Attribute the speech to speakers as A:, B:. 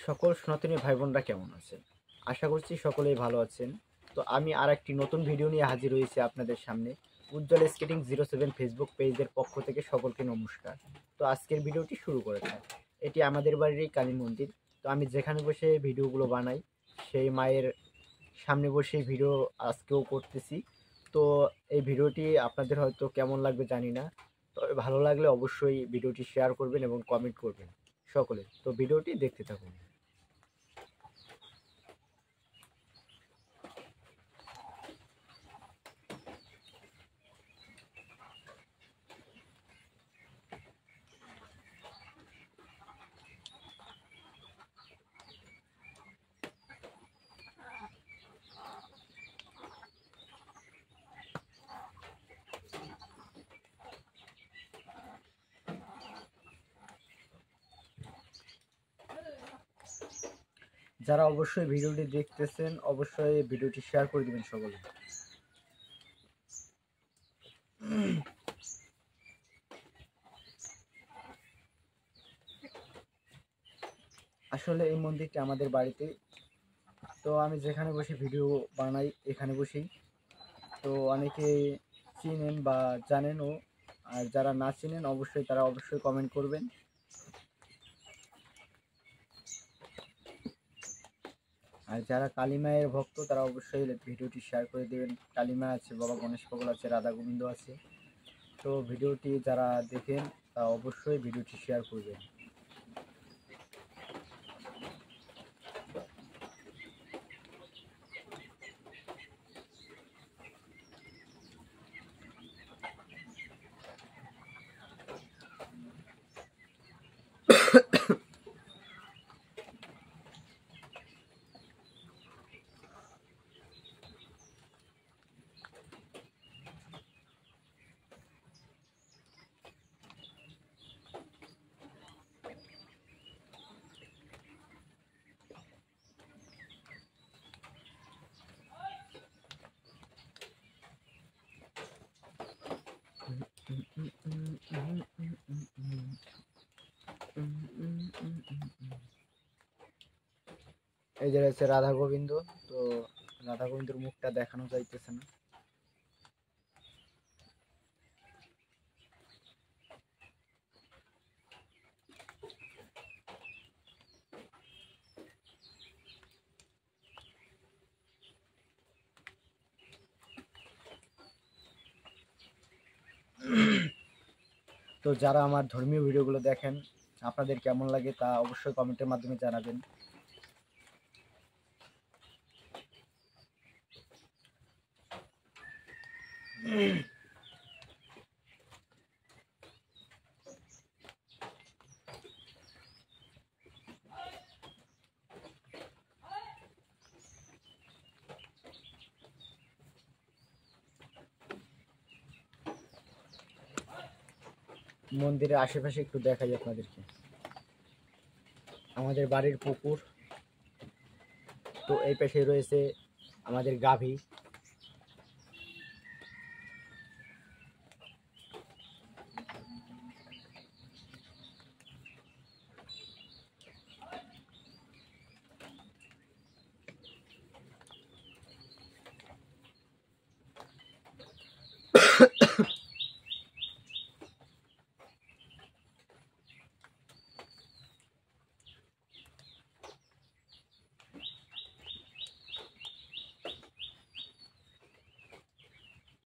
A: সকল সনাতনী ভাই বোনরা কেমন আছেন? আশা করছি সকলেই ভালো আছেন। তো আমি আর একটি নতুন ভিডিও নিয়ে হাজির হয়েছি আপনাদের সামনে। উজ্জ্বল স্কেটিং 07 ফেসবুক পেজের পক্ষ থেকে সকলকে নমস্কার। তো আজকের ভিডিওটি শুরু করা যাক। এটি আমাদের বাড়িরই কালী মন্দির। তো আমি যেখানে বসে ভিডিওগুলো বানাই সেই মায়ের সামনে বসেই ভিডিও আজকেও করতেছি। তো এই ভিডিওটি আপনাদের হয়তো কেমন লাগবে জানি না। তবে ভালো লাগলে অবশ্যই ভিডিওটি শেয়ার করবেন এবং কমেন্ট করবেন সকলে। তো ভিডিওটি দেখতে থাকুন। যারা অবশ্যই ভিডিওটি দেখতেছেন অবশ্যই ভিডিওটি শেয়ার করে দিবেন সকলে। আসলে এই মন্দিরটি আমাদের বাড়িতে। তো আমি যেখানে বসে ভিডিও বানাই এখানে বসেই। তো অনেকে চিনেন বা জানেনও, আর যারা না চিনেন অবশ্যই তারা অবশ্যই কমেন্ট করবেন। আর যারা কালী মায়ের ভক্ত তারা অবশ্যই ভিডিওটি শেয়ার করে দেবেন। কালী মা আছে, বাবা গণেশ পাগল আছে, রাধা গোবিন্দ আছে। তো ভিডিওটি যারা দেখেন তা অবশ্যই ভিডিওটি শেয়ার করবেন। এই যে রয়েছে রাধা গোবিন্দ। তো রাধা গোবিন্দর মুখটা দেখানো যাইতেছে না। তো যারা আমার ধর্মীয় ভিডিওগুলো দেখেন আপনাদের কেমন লাগে তা অবশ্যই কমেন্টের মাধ্যমে জানাবেন। মন্দিরের আশেপাশে একটু দেখাই আপনাদেরকে। আমাদের বাড়ির পুকুর। তো এই পাশে রয়েছে আমাদের গাভী।